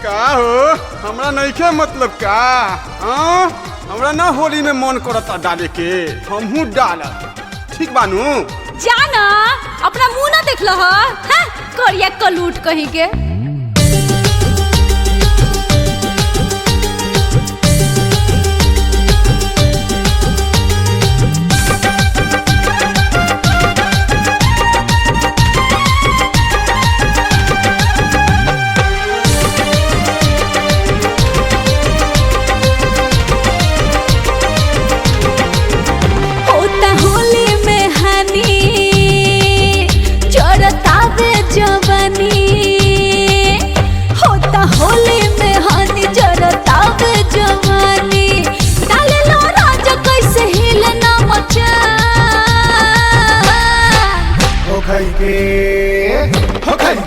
का हो हमरा नइखे मतलब का हाँ हमरा ना होली में मन करता डाले के हमहू डालत ठीक बानू जाना अपना मुंह ना देख लो हैं करिया कलूट कहीं के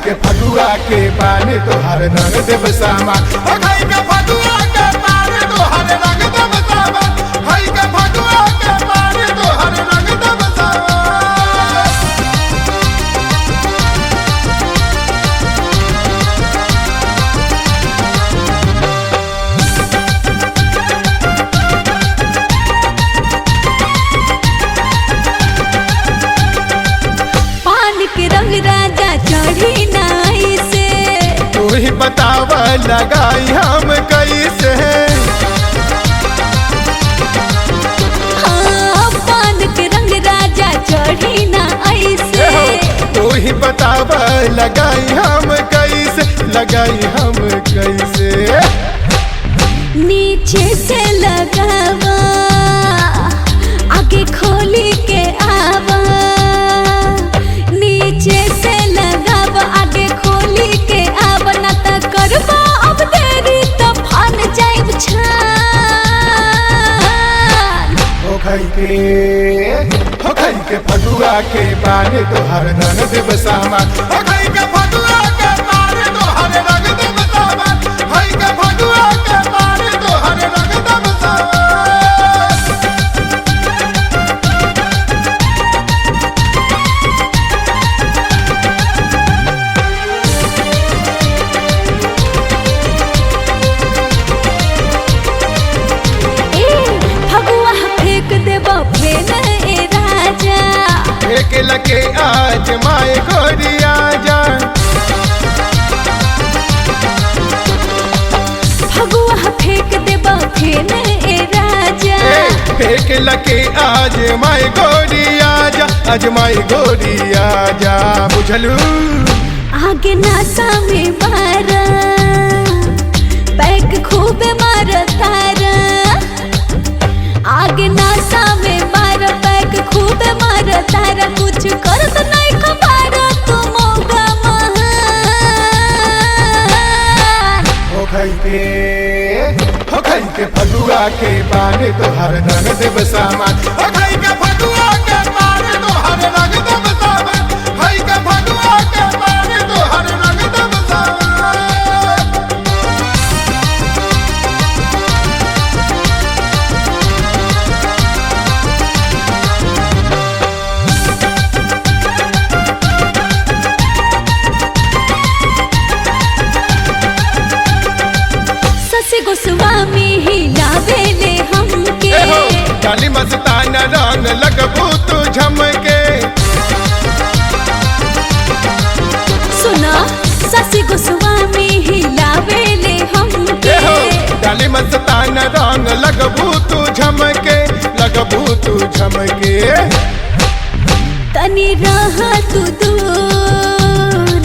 के फगुआ के पानी तोहर रंग देव सामान के फगुआ के पानी तोहर रंग देव सामान के फगुआ के पानी तोहर रंग देव पानी के रंग राजा चढ़ी ही बताव लगाई हम कैसे हाँ, पान के रंग राजा चढ़ी ना ऐसे तो ही बताव लगाई हम कैसे नीचे से लगावा आगे खोली के आवा नीचे से लगावा आगे खोली के आवा ना त करबा अब देरी त फान जाइब छान हो खई के फगुआ के पानी तोहर रंग देव सामान के फगुआ के पानी तोहर रंग देव सामान के फगुआ के पानी तोहर रंग देव सामान लगे आज माए गोरी आजा फगुआ फेंक देबा फेन ए राजा फेंक लगे आज माए गोरी आजा आज माए गोरी आजा बुझलू आगे नासा में मारा बैक खूब मारा तारा आगे नासा में मारा बैक खूब मारा तारा कुछ करत नहीं खबर तू मौका महान हो खई के फगुआ के पानी तोहर रंग देव सामान के फगुआ के पानी तोहर रंग देव सामान के फगुआ के पानी तोहर रंग देव सामान गोस्वामी हिलावेले हमके काली मस्ताना रंग लगबू तू झमके सुना ससी गोस्वामी हिलावेले हमके काली मस्ताना रंग लगबू तू झमके तनी रहा तू दूर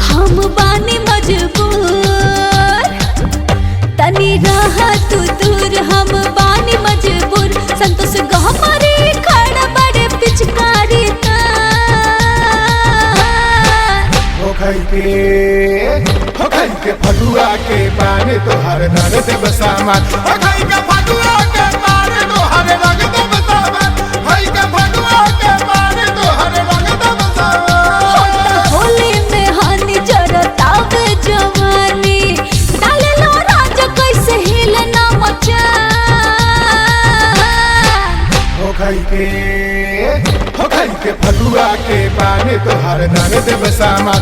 हम बानी मजबूर तनी रहा तू दूर हम बानी मजबूर संतोष गहमारी खड़ा बड़े पिचकारी हो खई के फगुआ के पानी तोहर रंग देव सामान के फगुआ के पानी तोहर रंग देव सामान के फगुआ के पानी तोहर रंग देव सामान होली में हानि जरताव जवानी डाले लो राजा कैसे हिलना मचा हो खई के फगुआ के पानी तोहर रंग देव सामान